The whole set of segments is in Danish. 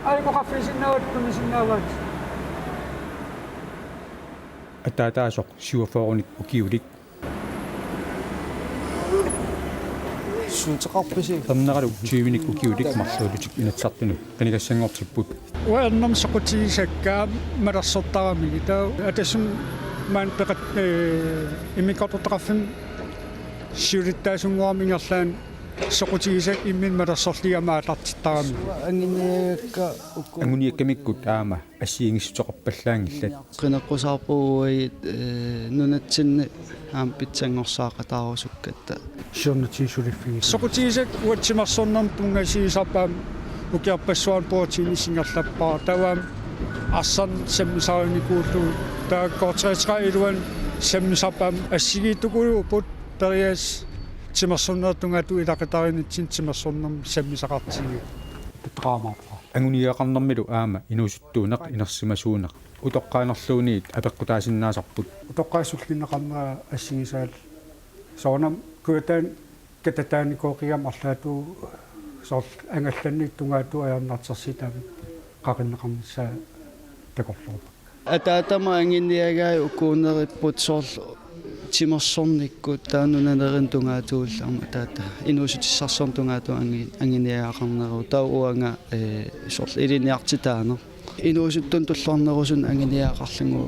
Aiko qaffisinnaawat kunnisinnaawat. Atataasok siuafoorunit ukiulik. Suutaqarpisi. Tannaqalu tiivinik ukiulik marluulutik inatsartunu qanigassangortipput. Uannam soqutigisakkaa malarsortarami taa atasun maan peqat imikotortaqaffim siulittaasunguarmingerlaan soqutigisak immin malarsorligamaatartittarami. Angineekka Anguniakkamikkut aama assiingissutsoqarpallaangillat. qinaqqusarpuuit nunatsinni aam pitsangorsaaqataarusukkatta. Siornatiisuliffi. Soqutigisak uatsimarsornarm tungasiisarpaam ukiarpassuan puutiinisingerlappaa tawaam assan sammisaarinikuullu taa kortreetra iluan sammisarpaam assigiitukuluuput terias timersornertungatu ilaqatarinitsin timersornerm sammisaqartigi tatraamaarpa. Anguniaqarnermilu aama inusuttuunaq inersimasuunaq utoqqaanerluuniit apeqqutaasinnaasarput. Utoqqaassullinneqarnera assigisaal soornam kuutaan katataanikoqiam arlaatuu soort angallanniittungaatu ajarnartersitam qaqinneqarnissaa takorluupak. Ataatama anginniagai ukuuneripput soorlu timersornikkut taannunanerin tungaatuullarma taata inuusutissarsortungaatu anginiaaqarneru tauuanga soorl iliniartitaaner inuusuttun tulluarnerusun anginiaaqarlingu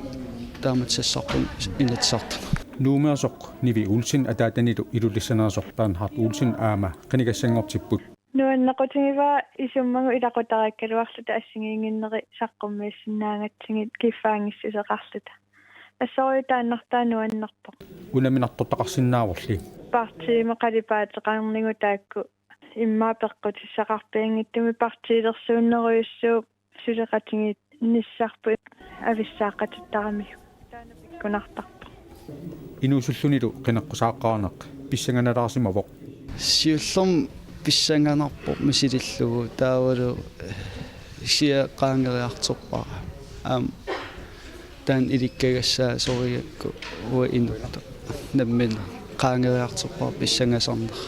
taamatsissarpun inatsartana. Nuumeersoq nivi ulsin ataatanilu ilulissanaarsortaan hart ulsin aama qanigassangortipput. Nuannaqutigiva isummagu ilaqutariakkaluarluta assingiinginneri saqqummiissinnaangatsingit kiffaangissiseqarluta. Assoriutaannartaa nuannarpoq. Unaminartortaqarsinnaavorli. Partiime qalipaateqarningu taakku immaa peqqutissaqarpiangittumi partiilersuunneruyussuu suleqatingit nissarpu avissaaqatuttarami. Kunartarpoq. Inuusullunilu qinaqqusaaqqaaneq pissanganalaarsimavoq. Siullum pissanganarpo misilillugu taavalu sia qaangeriartorpara aam taan ilikkagassaa soriakku ua inutta nammina qaangeriartorpara pissangasarner.